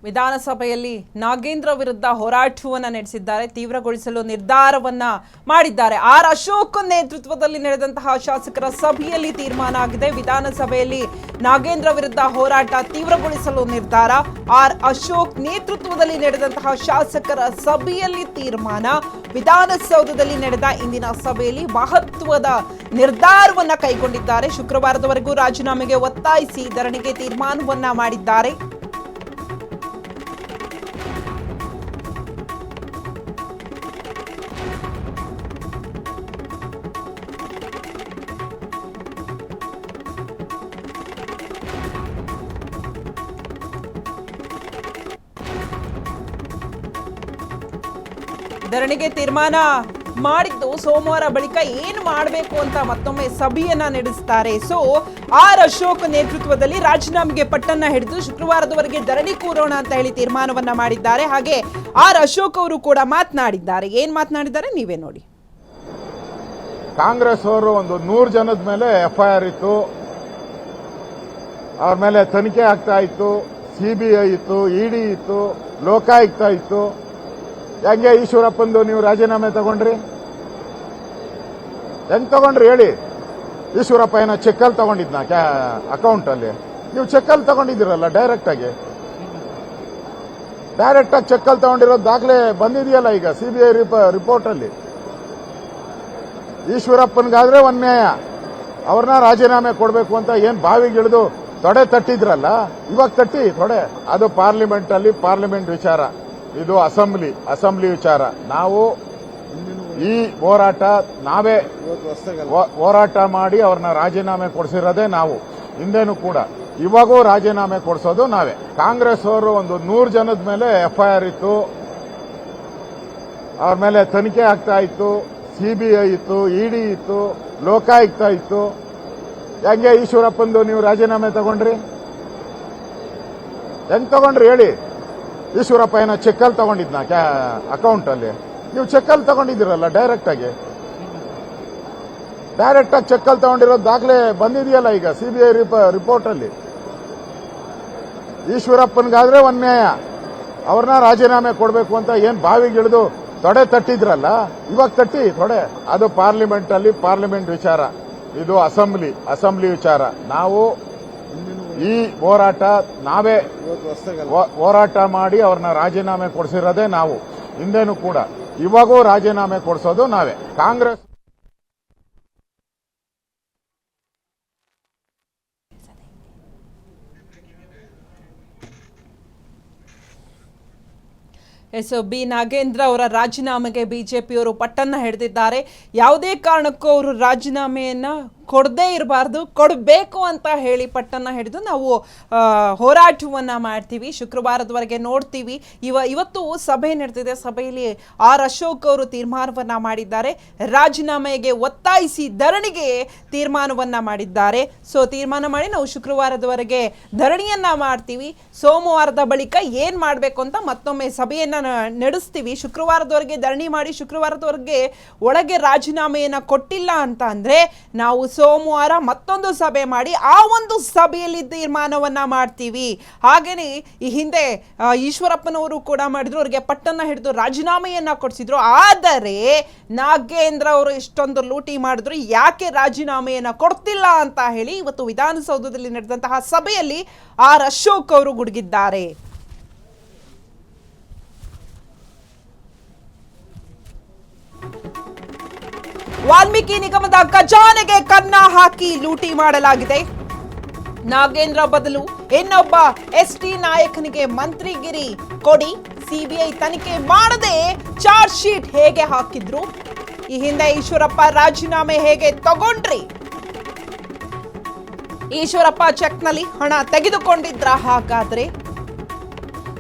ವಿಧಾನಸಭೆಯಲ್ಲಿ ನಾಗೇಂದ್ರ ವಿರುದ್ಧ ಹೋರಾಟವನ್ನು ನಡೆಸಿದ್ದಾರೆ, ತೀವ್ರಗೊಳಿಸಲು ನಿರ್ಧಾರವನ್ನ ಮಾಡಿದ್ದಾರೆ. ಆರ್ ಅಶೋಕ್ ನೇತೃತ್ವದಲ್ಲಿ ನಡೆದಂತಹ ಶಾಸಕರ ಸಭೆಯಲ್ಲಿ ತೀರ್ಮಾನ ಆಗಿದೆ. ವಿಧಾನಸಭೆಯಲ್ಲಿ ನಾಗೇಂದ್ರ ವಿರುದ್ಧ ಹೋರಾಟ ತೀವ್ರಗೊಳಿಸಲು ನಿರ್ಧಾರ. ಆರ್ ಅಶೋಕ್ ನೇತೃತ್ವದಲ್ಲಿ ನಡೆದಂತಹ ಶಾಸಕರ ಸಭೆಯಲ್ಲಿ ತೀರ್ಮಾನ. ವಿಧಾನಸೌಧದಲ್ಲಿ ನಡೆದ ಇಂದಿನ ಸಭೆಯಲ್ಲಿ ಮಹತ್ವದ ನಿರ್ಧಾರವನ್ನ ಕೈಗೊಂಡಿದ್ದಾರೆ. ಶುಕ್ರವಾರದವರೆಗೂ ರಾಜೀನಾಮೆಗೆ ಒತ್ತಾಯಿಸಿ ಧರಣಿಗೆ ತೀರ್ಮಾನವನ್ನ ಮಾಡಿದ್ದಾರೆ. ಧರಣಿಗೆ ತೀರ್ಮಾನ ಮಾಡಿದ್ದು ಸೋಮವಾರ ಬಳಿಕ ಏನು ಮಾಡಬೇಕು ಅಂತ ಮತ್ತೊಮ್ಮೆ ಸಭೆಯನ್ನ ನಡೆಸ್ತಾರೆ. ಸೊ ಆರ್ ಅಶೋಕ್ ನೇತೃತ್ವದಲ್ಲಿ ರಾಜೀನಾಮೆಗೆ ಪಟ್ಟನ್ನ ಹಿಡಿದು ಶುಕ್ರವಾರದವರೆಗೆ ಧರಣಿ ಕೂರೋಣ ಅಂತ ಹೇಳಿ ತೀರ್ಮಾನವನ್ನ ಮಾಡಿದ್ದಾರೆ. ಹಾಗೆ ಆರ್ ಅಶೋಕ್ ಅವರು ಕೂಡ ಮಾತನಾಡಿದ್ದಾರೆ. ಏನ್ ಮಾತನಾಡಿದ್ದಾರೆ ನೀವೇ ನೋಡಿ. ಕಾಂಗ್ರೆಸ್ ಅವರು ಒಂದು 100 ಜನದ ಮೇಲೆ ಎಫ್ಐಆರ್ ಇತ್ತು, ಅವ್ರ ಮೇಲೆ ತನಿಖೆ ಆಗ್ತಾ ಇತ್ತು. ಸಿಬಿಐ ಇತ್ತು, ಇಡಿ ಇತ್ತು, ಲೋಕಾಯುಕ್ತ ಇತ್ತು. ಹೆಂಗೆ ಈಶ್ವರಪ್ಪಂದು ನೀವು ರಾಜೀನಾಮೆ ತಗೊಂಡ್ರಿ? ಹೆಂಗ್ ತಗೊಂಡ್ರಿ ಹೇಳಿ? ಈಶ್ವರಪ್ಪ ಏನೋ ಚೆಕ್ಕಲ್ಲಿ ತಗೊಂಡಿದ್ನ ಅಕೌಂಟ್ ಅಲ್ಲಿ? ನೀವು ಚೆಕ್ಕಲ್ಲಿ ತಗೊಂಡಿದ್ದೀರಲ್ಲ, ಡೈರೆಕ್ಟ್ ಆಗಿ ಚೆಕ್ಕಲ್ಲಿ ತಗೊಂಡಿರೋ ದಾಖಲೆ ಬಂದಿದೆಯಲ್ಲ ಈಗ ಸಿಬಿಐ ರಿಪೋರ್ಟ್ ಅಲ್ಲಿ. ಈಶ್ವರಪ್ಪನ್ಗಾದ್ರೆ ಒಂದ್ ನ್ಯಾಯ, ಅವ್ರನ್ನ ರಾಜೀನಾಮೆ ಕೊಡಬೇಕು ಅಂತ ಏನ್ ಬಾವಿಗೆ ಇಳಿದು ತೊಡೆ ತಟ್ಟಿದ್ರಲ್ಲ, ಇವಾಗ ತಟ್ಟಿ ತೊಡೆ. ಅದು ಪಾರ್ಲಿಮೆಂಟ್ ವಿಚಾರ, ಇದು ಅಸೆಂಬ್ಲಿ ವಿಚಾರ. ನಾವು ಈ ನಾವೇ ಹೋರಾಟ ಮಾಡಿ ಅವ್ರನ್ನ ರಾಜೀನಾಮೆ ಕೊಡಿಸಿರೋದೇ ನಾವು, ಹಿಂದೇನು ಕೂಡ. ಇವಾಗೂ ರಾಜೀನಾಮೆ ಕೊಡಿಸೋದು ನಾವೇ. ಕಾಂಗ್ರೆಸ್ ಅವರು ಒಂದು 100 ಜನದ ಮೇಲೆ ಎಫ್ಐಆರ್ ಇತ್ತು, ಅವ್ರ ಮೇಲೆ ತನಿಖೆ ಆಗ್ತಾ ಇತ್ತು. ಸಿಬಿಐ ಇತ್ತು, ಇಡಿ ಇತ್ತು, ಲೋಕಾಯುಕ್ತ ಇತ್ತು. ಹೆಂಗೆ ಈಶ್ವರಪ್ಪಂದು ನೀವು ರಾಜೀನಾಮೆ ತಗೊಂಡ್ರಿ? ಹೆಂಗ್ ತಗೊಂಡ್ರಿ ಹೇಳಿ? ಈಶ್ವರಪ್ಪ ಏನೋ ಚೆಕ್ಕಲ್ಲಿ ತಗೊಂಡಿದ್ನ ಅಕೌಂಟ್ ಅಲ್ಲಿ? ನೀವು ಚೆಕ್ಕಲ್ಲಿ ತಗೊಂಡಿದ್ದೀರಲ್ಲ, ಡೈರೆಕ್ಟ್ ಆಗಿ ಚೆಕ್ಕಲ್ಲಿ ತಗೊಂಡಿರೋ ದಾಖಲೆ ಬಂದಿದೆಯಲ್ಲ ಈಗ ಸಿಬಿಐ ರಿಪೋರ್ಟ್ ಅಲ್ಲಿ. ಈಶ್ವರಪ್ಪನ್ಗಾದ್ರೆ ಒಂದ್ ನ್ಯಾಯ, ಅವ್ರನ್ನ ರಾಜೀನಾಮೆ ಕೊಡಬೇಕು ಅಂತ ಏನ್ ಬಾವಿಗೆ ಇಳಿದು ತೊಡೆ ತಟ್ಟಿದ್ರಲ್ಲ, ಇವಾಗ ತಟ್ಟಿ ತೊಡೆ. ಅದು ಪಾರ್ಲಿಮೆಂಟ್ ವಿಚಾರ, ಇದು ಅಸೆಂಬ್ಲಿ ವಿಚಾರ. ನಾವು ಈ ನಾವೇ ಹೋರಾಟ ಮಾಡಿ ಅವ್ರನ್ನ ರಾಜೀನಾಮೆ ಕೊಡಿಸಿರೋದೇ ನಾವು, ಹಿಂದೇನು ಕೂಡ. ಇವಾಗೂ ರಾಜೀನಾಮೆ ಕೊಡಿಸೋದು ನಾವೇ. ಕಾಂಗ್ರೆಸ್ ಬಿ ನಾಗೇಂದ್ರ ಅವರ ರಾಜೀನಾಮೆಗೆ ಬಿಜೆಪಿಯವರು ಪಟ್ಟನ್ನ ಹಿಡಿದಿದ್ದಾರೆ. ಯಾವುದೇ ಕಾರಣಕ್ಕೂ ಅವರು ರಾಜೀನಾಮೆಯನ್ನ ಕೊಡದೇ ಇರಬಾರ್ದು, ಕೊಡಬೇಕು ಅಂತ ಹೇಳಿ ಪಟ್ಟನ್ನ ಹಿಡಿದು ನಾವು ಹೋರಾಟವನ್ನ ಮಾಡ್ತೀವಿ. ಶುಕ್ರವಾರದವರೆಗೆ ನೋಡ್ತೀವಿ. ಇವತ್ತು ಸಭೆ ನಡೆದಿದೆ. ಸಭೆಯಲ್ಲಿ ಆರ್ ಅಶೋಕ್ ಅವರು ತೀರ್ಮಾನವನ್ನ ಮಾಡಿದ್ದಾರೆ. ರಾಜೀನಾಮೆಗೆ ಒತ್ತಾಯಿಸಿ ಧರಣಿಗೆ ತೀರ್ಮಾನವನ್ನ ಮಾಡಿದ್ದಾರೆ. ಸೊ ತೀರ್ಮಾನ ಮಾಡಿ ನಾವು ಶುಕ್ರವಾರದವರೆಗೆ ಧರಣಿಯನ್ನ ಮಾಡ್ತೀವಿ. ಸೋಮವಾರದ ಬಳಿಕ ಏನ್ ಮಾಡಬೇಕು ಅಂತ ಮತ್ತೊಮ್ಮೆ ಸಭೆಯನ್ನ ನಡೆಸ್ತೀವಿ. ಶುಕ್ರವಾರದವರೆಗೆ ಧರಣಿ ಮಾಡಿ ಶುಕ್ರವಾರದವರೆಗೆ ಒಳಗೆ ರಾಜೀನಾಮೆಯನ್ನ ಕೊಟ್ಟಿಲ್ಲ ಅಂತ ಅಂದ್ರೆ ನಾವು ಸೋಮವಾರ ಮತ್ತೊಂದು ಸಭೆ ಮಾಡಿ ಆ ಒಂದು ಸಭೆಯಲ್ಲಿ ತೀರ್ಮಾನವನ್ನ ಮಾಡ್ತೀವಿ. ಹಾಗೇನೆ ಈ ಹಿಂದೆ ಈಶ್ವರಪ್ಪನವರು ಕೂಡ ಮಾಡಿದ್ರು, ಅವರಿಗೆ ಪಟ್ಟನ್ನ ಹಿಡಿದು ರಾಜೀನಾಮೆಯನ್ನ ಕೊಡಿಸಿದ್ರು. ಆದರೆ ನಾಗೇಂದ್ರ ಅವರು ಇಷ್ಟೊಂದು ಲೂಟಿ ಮಾಡಿದ್ರು, ಯಾಕೆ ರಾಜೀನಾಮೆಯನ್ನ ಕೊಡ್ತಿಲ್ಲ ಅಂತ ಹೇಳಿ ಇವತ್ತು ವಿಧಾನಸೌಧದಲ್ಲಿ ನಡೆದಂತಹ ಸಭೆಯಲ್ಲಿ ಆರ್ ಅಶೋಕ್ ಅವರು ಗುಡುಗಿದ್ದಾರೆ. ವಾಲ್ಮೀಕಿ ನಿಗಮದ ಖಜಾನೆಗೆ ಕನ್ನ ಹಾಕಿ ಲೂಟಿ ಮಾಡಲಾಗಿದೆ. ನಾಗೇಂದ್ರ ಬದಲು ಇನ್ನೊಬ್ಬ ಎಸ್ಟಿ ನಾಯಕನಿಗೆ ಮಂತ್ರಿಗಿರಿ ಕೊಡಿ, ಸಿಬಿಐ ತನಿಖೆ ಮಾಡದೆ ಚಾರ್ಜ್ ಶೀಟ್ ಹೇಗೆ ಹಾಕಿದ್ರು? ಈ ಹಿಂದೆ ಈಶ್ವರಪ್ಪ ರಾಜೀನಾಮೆ ಹೇಗೆ ತಗೊಂಡ್ರಿ? ಈಶ್ವರಪ್ಪ ಚೆಕ್ನಲ್ಲಿ ಹಣ ತೆಗೆದುಕೊಂಡಿದ್ರ? ಹಾಗಾದ್ರೆ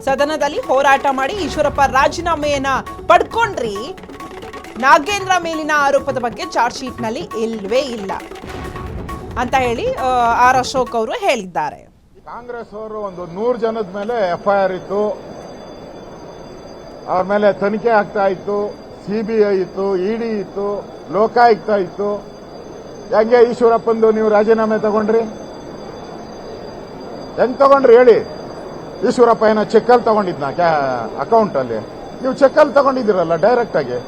ಸದನದಲ್ಲಿ ಹೋರಾಟ ಮಾಡಿ ಈಶ್ವರಪ್ಪ ರಾಜೀನಾಮೆಯನ್ನ ಪಡ್ಕೊಂಡ್ರಿ. ನಾಗೇಂದ್ರ ಮೇಲಿನ ಆರೋಪದ ಬಗ್ಗೆ ಚಾರ್ಜ್ ಶೀಟ್ ನಲ್ಲಿ ಇಲ್ವೇ ಇಲ್ಲ ಅಂತ ಹೇಳಿ ಆರ್ ಅಶೋಕ್ ಅವರು ಹೇಳಿದ್ದಾರೆ. ಕಾಂಗ್ರೆಸ್ ಅವರು ಒಂದು 100 ಜನದ ಮೇಲೆ ಎಫ್ಐಆರ್ ಇತ್ತು, ಅವ್ರ ಮೇಲೆ ತನಿಖೆ ಆಗ್ತಾ ಇತ್ತು. ಸಿಬಿಐ ಇತ್ತು, ಇಡಿ ಇತ್ತು, ಲೋಕಾಯುಕ್ತ ಇತ್ತು. ಹೆಂಗೆ ಈಶ್ವರಪ್ಪಂದು ನೀವು ರಾಜೀನಾಮೆ ತಗೊಂಡ್ರಿ? ಹೆಂಗ್ ತಗೊಂಡ್ರಿ ಹೇಳಿ? ಈಶ್ವರಪ್ಪ ಏನೋ ಚೆಕ್ಕಲ್ಲಿ ತಗೊಂಡಿದ್ನ ಅಕೌಂಟ್ ಅಲ್ಲಿ ನೀವು ಚೆಕ್ಕಲ್ಲಿ ತಗೊಂಡಿದ್ದೀರಲ್ಲ ಡೈರೆಕ್ಟ್ ಆಗಿ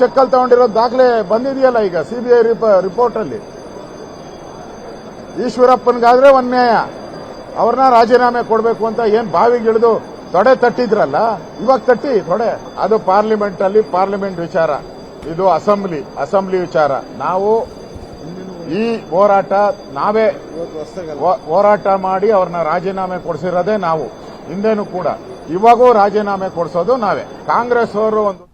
ಚೆಕ್ಕಲ್ಲಿ ತಗೊಂಡಿರೋ ದಾಖಲೆ ಬಂದಿದೆಯಲ್ಲ ಈಗ ಸಿಬಿಐ ರಿಪೋರ್ಟ್ ಅಲ್ಲಿ. ಈಶ್ವರಪ್ಪನ್ಗಾದ್ರೆ ಒಂದ್ ನ್ಯಾಯ, ಅವ್ರನ್ನ ರಾಜೀನಾಮೆ ಕೊಡಬೇಕು ಅಂತ ಏನ್ ಬಾವಿಗೆ ಇಳಿದು ತೊಡೆ ತಟ್ಟಿದ್ರಲ್ಲ, ಇವಾಗ ತಟ್ಟಿ ತೊಡೆ. ಅದು ಪಾರ್ಲಿಮೆಂಟ್ ವಿಚಾರ, ಇದು ಅಸೆಂಬ್ಲಿ ವಿಚಾರ. ನಾವು ಈ ನಾವೇ ಹೋರಾಟ ಮಾಡಿ ಅವ್ರನ್ನ ರಾಜೀನಾಮೆ ಕೊಡಿಸಿರೋದೇ ನಾವು, ಹಿಂದೇನು ಕೂಡ. ಇವಾಗೂ ರಾಜೀನಾಮೆ ಕೊಡಿಸೋದು ನಾವೇ. ಕಾಂಗ್ರೆಸ್ ಅವರು ಒಂದು